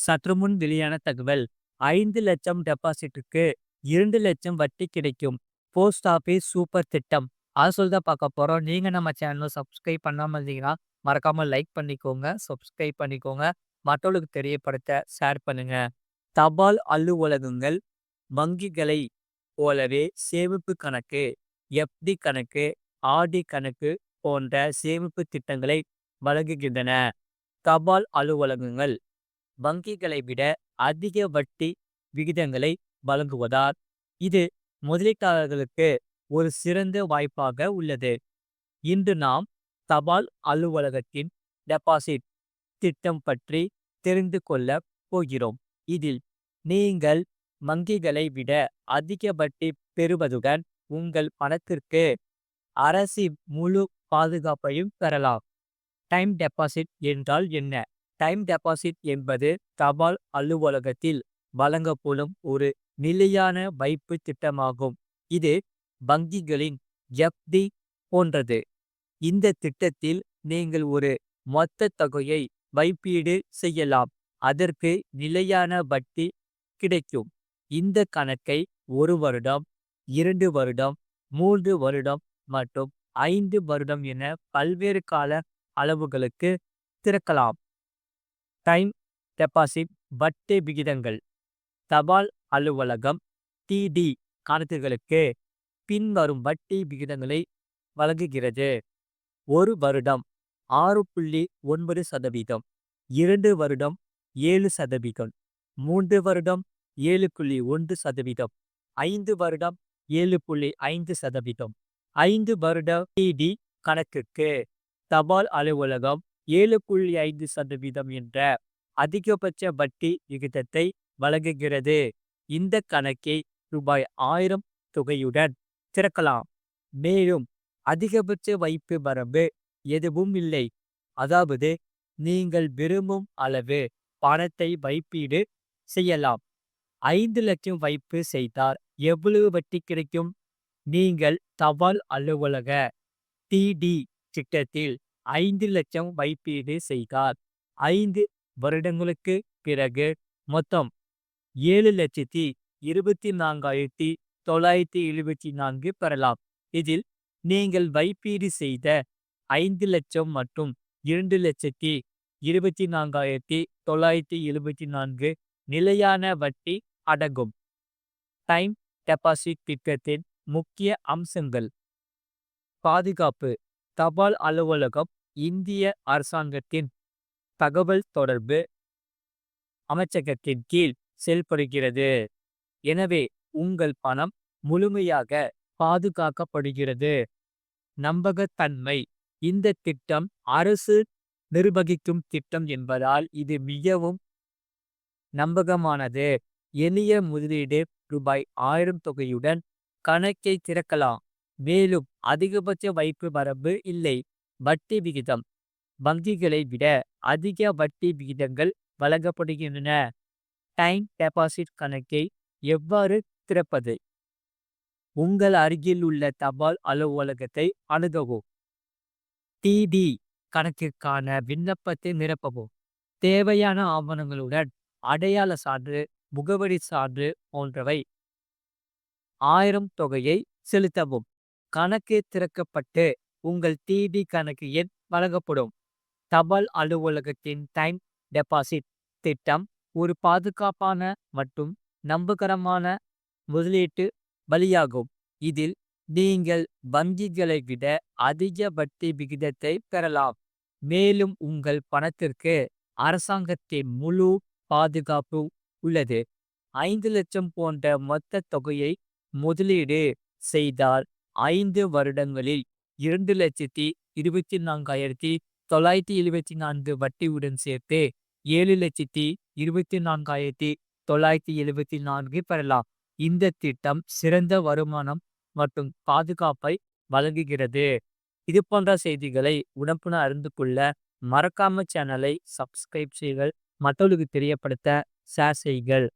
சற்று முன் வெளியான தகவல். 5,00,000 டெபாசிட்டுக்கு 2,00,000 வட்டி கிடைக்கும். போஸ்ட் ஆபீஸ் சூப்பர் திட்டம். அத சொல்லி தான் பார்க்க போறோம். நீங்க நம்ம சேனல சப்ஸ்கிரைப் பண்ணாம இருந்தீங்கன்னா, மறக்காம லைக் பண்ணிக்கோங்க. சப்ஸ்கிரைப் பண்ணிக்கோங்க. மத்தவங்களுக்கு தெரியப்படுத்த ஷேர் பண்ணுங்க. தபால் அலுவலகங்கள் வங்கிகளை போலவே சேமிப்பு கணக்கு, எஃப்டி கணக்கு, ஆர்டி கணக்கு போன்ற சேமிப்பு திட்டங்களை வழங்குகின்றன. தபால் அலுவலகங்கள் வங்கிகளை விட அதிக வட்டி விகிதங்களை வழங்குவதால் இது முதலீட்டாளர்களுக்கு ஒரு சிறந்த வாய்ப்பாக உள்ளது. இன்று நாம் தபால் அலுவலகத்தின் டெபாசிட் திட்டம் பற்றி தெரிந்து கொள்ள போகிறோம். இதில் நீங்கள் வங்கிகளை விட அதிக வட்டி பெறுவதுடன் உங்கள் பணத்திற்கு அரசின் முழு பாதுகாப்பையும் பெறலாம். டைம் டெபாசிட் என்றால் என்ன? டைம் டெபாசிட் என்பது தபால் அலுவலகத்தில் வழங்கப்படும் ஒரு நிலையான வைப்பு திட்டமாகும். இது வங்கிகளின் எஃப்டி போன்றது. இந்த திட்டத்தில் நீங்கள் ஒரு மொத்த தொகையை வைப்பீடு செய்யலாம். அதற்கு நிலையான வட்டி கிடைக்கும். இந்த கணக்கை 1 வருடம், 2 வருடம், 3 வருடம் மற்றும் 5 வருடம் என பல்வேறு கால அளவுகளுக்கு திறக்கலாம். டைம் டெபாசிட் வட்டி விகிதங்கள். தபால் அலுவலகம் டிடி கணக்குகளுக்கு பின்வரும் வட்டி விகிதங்களை வழங்குகிறது. 1 வருடம் 6.9%, 2 வருடம் 7%, 3 வருடம் 7.1%, 5 வருடம் 7.5%. 5 வருட டிடி கணக்குக்கு தபால் அலுவலகம் 7.5% என்ற அதிகபட்ச வட்டி விகிதத்தை வழங்குகிறது. இந்த கணக்கை ரூபாய் 1000 தொகையுடன் திறக்கலாம். மேலும் அதிகபட்ச வைப்பு வரம்பு எதுவும் இல்லை. அதாவது நீங்கள் விரும்பும் அளவு பணத்தை வைப்பீடு செய்யலாம். 5,00,000 வைப்பு செய்தால் எவ்வளவு வட்டி கிடைக்கும்? நீங்கள் தபால் அலுவலக டிடி திட்டத்தில் 5,00,000 வைப்பீடு செய்தால் 5 வருடங்களுக்கு பிறகு மொத்தம் 7,24,974 பெறலாம். இதில் நீங்கள் வைப்பீடு செய்த 5,00,000 மற்றும் 2,24,974 நிலையான வட்டி அடங்கும். டைம் டெபாசிட் திட்டத்தின் முக்கிய அம்சங்கள். பாதுகாப்பு. தபால் அலுவலகம் இந்திய அரசாங்கத்தின் தகவல் தொடர்பு அமைச்சகத்தின் கீழ் செயல்படுகிறது. எனவே உங்கள் பணம் முழுமையாக பாதுகாக்கப்படுகிறது. நம்பகத்தன்மை. இந்த திட்டம் அரசு நிர்வகிக்கும் திட்டம் என்பதால் இது மிகவும் நம்பகமானது. எளிய முதலீடு ரூபாய் 1000 தொகையுடன் கணக்கை திறக்கலாம். மேலும் அதிகபட்ச வைப்பு வரம்பு இல்லை. வட்டி விகிதம். வங்கிகளை விட அதிக வட்டி விகிதங்கள் வழங்கப்படுகின்றன. டைம் டெபாசிட் கணக்கை எவ்வாறு திறப்பது? உங்கள் அருகில் உள்ள தபால் அலுவலகத்தை அணுகவும். டிடி கணக்கிற்கான விண்ணப்பத்தை நிரப்பவும். தேவையான ஆவணங்களுடன் அடையாள சான்று, முகவரி சான்று போன்றவை 1000 தொகையை செலுத்தவும். கணக்கு திறக்கப்பட்டு உங்கள் டிடி கணக்கு எண் வழங்கப்படும். தபால் அலுவலகத்தின் டைம் டெபாசிட் திட்டம் ஒரு பாதுகாப்பான மற்றும் நம்பகரமான முதலீட்டு வழியாகும். இதில் நீங்கள் வங்கிகளை விட அதிக வட்டி விகிதத்தை பெறலாம். மேலும் உங்கள் பணத்திற்கு அரசாங்கத்தின் முழு பாதுகாப்பு உள்ளது. 5,00,000 போன்ற மொத்த தொகையை முதலீடு செய்தால் 5 வருடங்களில் 2,24,974 வட்டியுடன் சேர்த்து 7,24,974 பெறலாம். இந்த திட்டம் சிறந்த வருமானம் மற்றும் பாதுகாப்பை வழங்குகிறது. இது போன்ற செய்திகளை உடனுக்குடன் அறிந்து கொள்ள மறக்காம சேனலை சப்ஸ்கிரைப் செய்யுங்கள். மற்றவர்களுக்கு தெரியப்படுத்த ஷேர் செய்யுங்கள்.